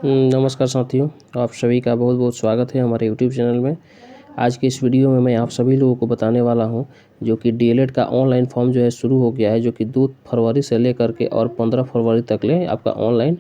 नमस्कार साथियों, आप सभी का बहुत बहुत स्वागत है हमारे यूट्यूब चैनल में। आज की इस वीडियो में मैं आप सभी लोगों को बताने वाला हूं जो कि डीएलएड का ऑनलाइन फॉर्म जो है शुरू हो गया है, जो कि 2 फरवरी से लेकर के और 15 फरवरी तक ले आपका ऑनलाइन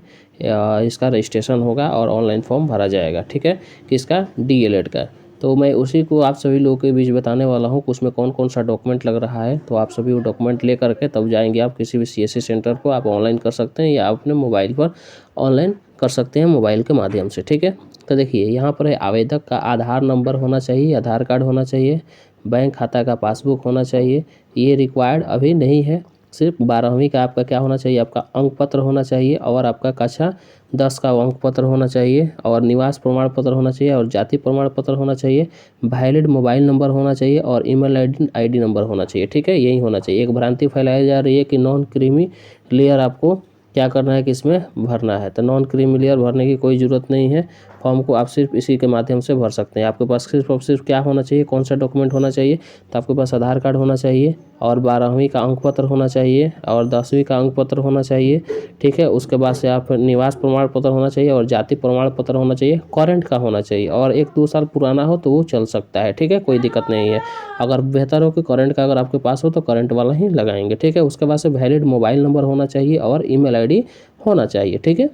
इसका रजिस्ट्रेशन होगा और ऑनलाइन फॉर्म भरा जाएगा। ठीक है, किसका? डीएलएड का। तो मैं उसी को आप सभी लोगों के बीच बताने वाला हूँ कि उसमें कौन कौन सा डॉक्यूमेंट लग रहा है। तो आप सभी वो डॉक्यूमेंट ले करके तब जाएंगे आप किसी भी सीएससी सेंटर को, आप ऑनलाइन कर सकते हैं या अपने मोबाइल पर ऑनलाइन कर सकते हैं मोबाइल के माध्यम से। ठीक है, तो देखिए यहाँ पर है आवेदक का आधार नंबर होना चाहिए, आधार कार्ड होना चाहिए, बैंक खाता का पासबुक होना चाहिए। ये रिक्वायर्ड अभी नहीं है, सिर्फ 12वीं का आपका क्या होना चाहिए, आपका अंक पत्र होना चाहिए और आपका कक्षा 10 का अंक पत्र होना चाहिए और निवास प्रमाण पत्र होना चाहिए और जाति प्रमाण पत्र होना चाहिए। वैलिड मोबाइल नंबर होना चाहिए और ईमेल आईडी नंबर होना चाहिए। ठीक है, यही होना चाहिए। एक भ्रांति फैलाई जा रही है कि नॉन क्रीमी लेयर आपको क्या करना है कि इसमें भरना है, तो नॉन क्रीमी लेयर भरने की कोई ज़रूरत नहीं है। फॉर्म को आप सिर्फ इसी के माध्यम से भर सकते हैं। आपके पास सिर्फ और सिर्फ क्या होना चाहिए, कौन सा डॉक्यूमेंट होना चाहिए, तो आपके पास आधार कार्ड होना चाहिए और 12वीं का अंक पत्र होना चाहिए और 10वीं का अंक पत्र होना चाहिए। ठीक है, उसके बाद से आप निवास प्रमाण पत्र होना चाहिए और जाति प्रमाण पत्र होना चाहिए, करंट का होना चाहिए और 1-2 साल पुराना हो तो वो चल सकता है। ठीक है, कोई दिक्कत नहीं है। अगर बेहतर हो कि करंट का अगर आपके पास हो तो करंट वाला ही लगाएंगे। ठीक है, उसके बाद से वैलिड मोबाइल नंबर होना चाहिए और ईमेल आईडी होना चाहिए। ठीक है,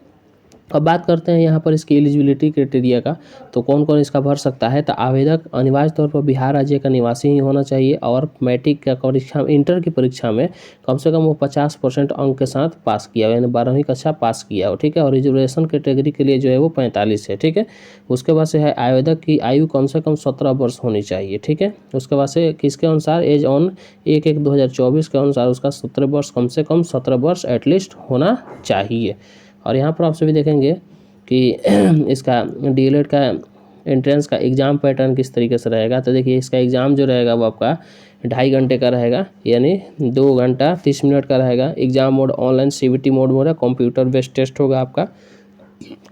अब बात करते हैं यहाँ पर इसकी एलिजिबिलिटी क्राइटेरिया का। तो कौन कौन इसका भर सकता है, तो आवेदक अनिवार्य तौर पर बिहार राज्य का निवासी ही होना चाहिए और मैट्रिक का परीक्षा इंटर की परीक्षा में कम से कम वो 50% अंक के साथ पास किया हो, यानी 12वीं कक्षा पास किया हो। ठीक है, और रिजर्वेशन कैटेगरी के लिए जो है वो 45 है। ठीक है, उसके बाद से है आवेदक की आयु कम से कम 17 वर्ष होनी चाहिए। ठीक है, उसके बाद से किसके अनुसार, एज ऑन 1/1/2024 के अनुसार उसका 17 वर्ष, कम से कम 17 वर्ष एटलीस्ट होना चाहिए। और यहाँ पर आप सभी देखेंगे कि इसका डीएलएड का एंट्रेंस का एग्ज़ाम पैटर्न किस तरीके से रहेगा। तो देखिए इसका एग्ज़ाम जो रहेगा वो आपका 2.5 घंटे का रहेगा, यानी 2 घंटा 30 मिनट का रहेगा। Exam mode online CBT mode में रहेगा, कंप्यूटर बेस्ड टेस्ट होगा आपका।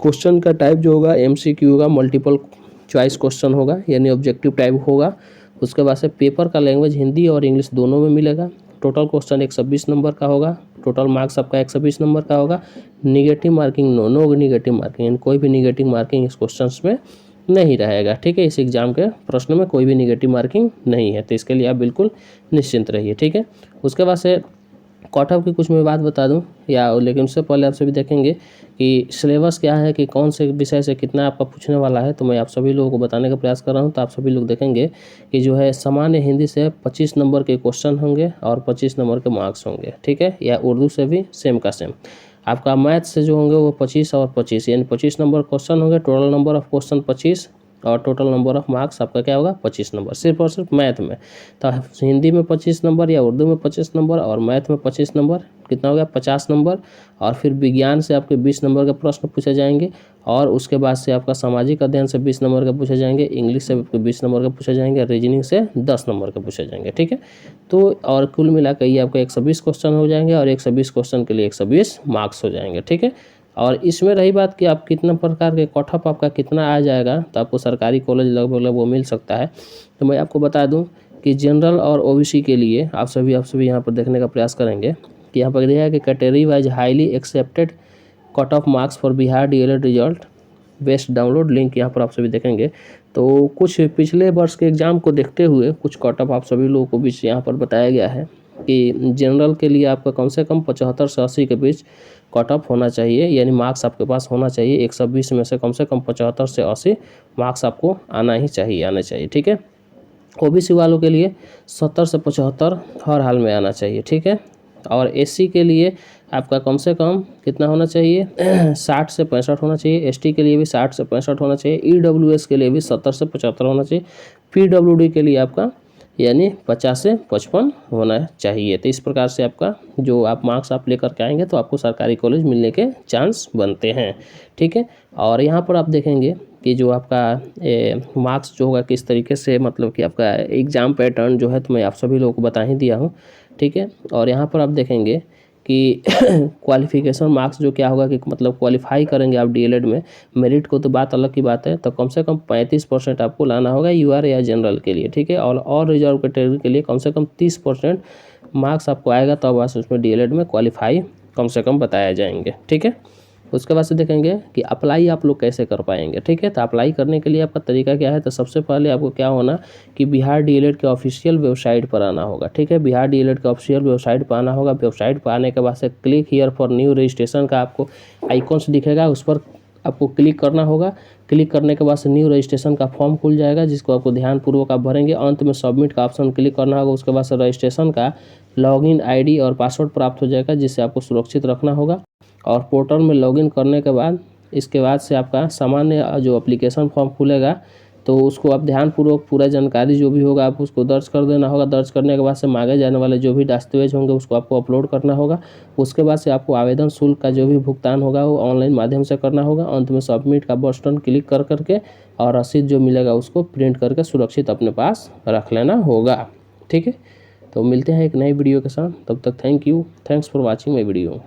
क्वेश्चन का टाइप जो होगा एमसीक्यू होगा, मल्टीपल चॉइस क्वेश्चन होगा, यानी ऑब्जेक्टिव टाइप होगा। उसके बाद से पेपर का लैंग्वेज हिंदी और इंग्लिश दोनों में मिलेगा। टोटल क्वेश्चन 120 नंबर का होगा, टोटल मार्क्स आपका 120 नंबर का होगा। Negative marking no negative marking, यानी कोई भी निगेटिव मार्किंग इस क्वेश्चन में नहीं रहेगा। ठीक है, इस एग्जाम के प्रश्न में कोई भी निगेटिव मार्किंग नहीं है, तो इसके लिए आप बिल्कुल निश्चिंत रहिए। ठीक है, उसके बाद से कट ऑफ की कुछ मैं बात बता दूं लेकिन उससे पहले आप सभी देखेंगे कि सिलेबस क्या है, कि कौन से विषय से कितना आपका पूछने वाला है, तो मैं आप सभी लोगों को बताने का प्रयास कर रहा हूं। तो आप सभी लोग देखेंगे कि जो है सामान्य हिंदी से 25 नंबर के क्वेश्चन होंगे और 25 नंबर के मार्क्स होंगे। ठीक है, या उर्दू से भी सेम का सेम। आपका मैथ से जो होंगे वो 25 और 25, यानी 25 नंबर क्वेश्चन होंगे, टोटल नंबर ऑफ क्वेश्चन 25 और टोटल नंबर ऑफ मार्क्स आपका क्या होगा, 25 नंबर, सिर्फ और सिर्फ मैथ में। तो हिंदी में 25 नंबर या उर्दू में 25 नंबर और मैथ में 25 नंबर, कितना हो गया, 50 नंबर। और फिर विज्ञान से आपके 20 नंबर के प्रश्न पूछे जाएंगे और उसके बाद से आपका सामाजिक अध्ययन से 20 नंबर के पूछे जाएंगे, इंग्लिश से 20 नंबर के पूछे जाएंगे, रीजनिंग से 10 नंबर के पूछे जाएंगे। ठीक है, तो और कुल मिलाकर ये आपका 120 क्वेश्चन हो जाएंगे और 120 क्वेश्चन के लिए 120 मार्क्स हो जाएंगे। ठीक है, और इसमें रही बात कि आप कितना प्रकार के कट ऑफ आपका कितना आ जाएगा, तो आपको सरकारी कॉलेज लगभग वो मिल सकता है। तो मैं आपको बता दूं कि जनरल और ओबीसी के लिए आप सभी यहाँ पर देखने का प्रयास करेंगे कि यहाँ पर दिया है कि category wise highly accepted cut off marks for Bihar DElEd result best download link यहाँ पर आप सभी देखेंगे। तो कुछ पिछले वर्ष के एग्ज़ाम को देखते हुए कुछ कट ऑफ आप सभी लोगों को बीच यहाँ पर बताया गया है कि जनरल के लिए आपका कम से कम 75 से 80 के बीच कट ऑफ होना चाहिए, यानी मार्क्स आपके पास होना चाहिए। 120 में से कम 75 से 80 मार्क्स आपको आने चाहिए। ठीक है, ओबीसी वालों के लिए 70 से 75 हर हाल में आना चाहिए। ठीक है, और एससी के लिए आपका कम से कम कितना होना चाहिए 60 से 65 होना चाहिए। एसटी के लिए भी 60 से 65 होना चाहिए। ईडब्ल्यूएस के लिए भी 70 से 75 होना चाहिए। पीडब्ल्यूडी के लिए आपका यानी 50 से 55 होना चाहिए। तो इस प्रकार से आपका जो आप मार्क्स आप लेकर के आएंगे तो आपको सरकारी कॉलेज मिलने के चांस बनते हैं। ठीक है, और यहाँ पर आप देखेंगे कि जो आपका मार्क्स जो होगा किस तरीके से, मतलब कि आपका एग्ज़ाम पैटर्न जो है तो मैं आप सभी लोगों को बता ही दिया हूँ। ठीक है, और यहाँ पर आप देखेंगे कि क्वालिफिकेशन मार्क्स जो क्या होगा कि मतलब क्वालिफाई करेंगे आप डीएलएड में, मेरिट को तो बात अलग की बात है, तो कम से कम 35% आपको लाना होगा यूआर या जनरल के लिए। ठीक है, और रिजर्व कैटेगरी के लिए कम से कम 30% मार्क्स आपको आएगा, तो बस उसमें डीएलएड में क्वालिफाई कम से कम बताया जाएंगे। ठीक है, उसके बाद से देखेंगे कि अप्लाई आप लोग कैसे कर पाएंगे। ठीक है, तो अप्लाई करने के लिए आपका तरीका क्या है, तो सबसे पहले आपको क्या होना कि बिहार डीएलएड के ऑफिशियल वेबसाइट पर आना होगा। ठीक है, बिहार डीएलएड के ऑफिशियल वेबसाइट पर आना होगा। वेबसाइट पर आने के बाद से click here for new registration का आपको आइकॉन्स दिखेगा, उस पर आपको क्लिक करना होगा। क्लिक करने के बाद से न्यू रजिस्ट्रेशन का फॉर्म खुल जाएगा, जिसको आपको ध्यानपूर्वक आप भरेंगे। अंत में सबमिट का ऑप्शन क्लिक करना होगा। उसके बाद से रजिस्ट्रेशन का लॉगिन आईडी और पासवर्ड प्राप्त हो जाएगा, जिससे आपको सुरक्षित रखना होगा। और पोर्टल में लॉगिन करने के बाद इसके बाद से आपका सामान्य जो एप्लीकेशन फॉर्म खुलेगा, तो उसको आप ध्यानपूर्वक पूरा जानकारी जो भी होगा आप उसको दर्ज कर देना होगा। दर्ज करने के बाद से मांगे जाने वाले जो भी दस्तावेज होंगे उसको आपको अपलोड करना होगा। उसके बाद से आपको आवेदन शुल्क का जो भी भुगतान होगा वो ऑनलाइन माध्यम से करना होगा। अंत में सबमिट का बटन क्लिक कर करके और रसीद जो मिलेगा उसको प्रिंट करके सुरक्षित अपने पास रख लेना होगा। ठीक है, तो मिलते हैं एक नई वीडियो के साथ, तब तक thank you, thanks for watching my video.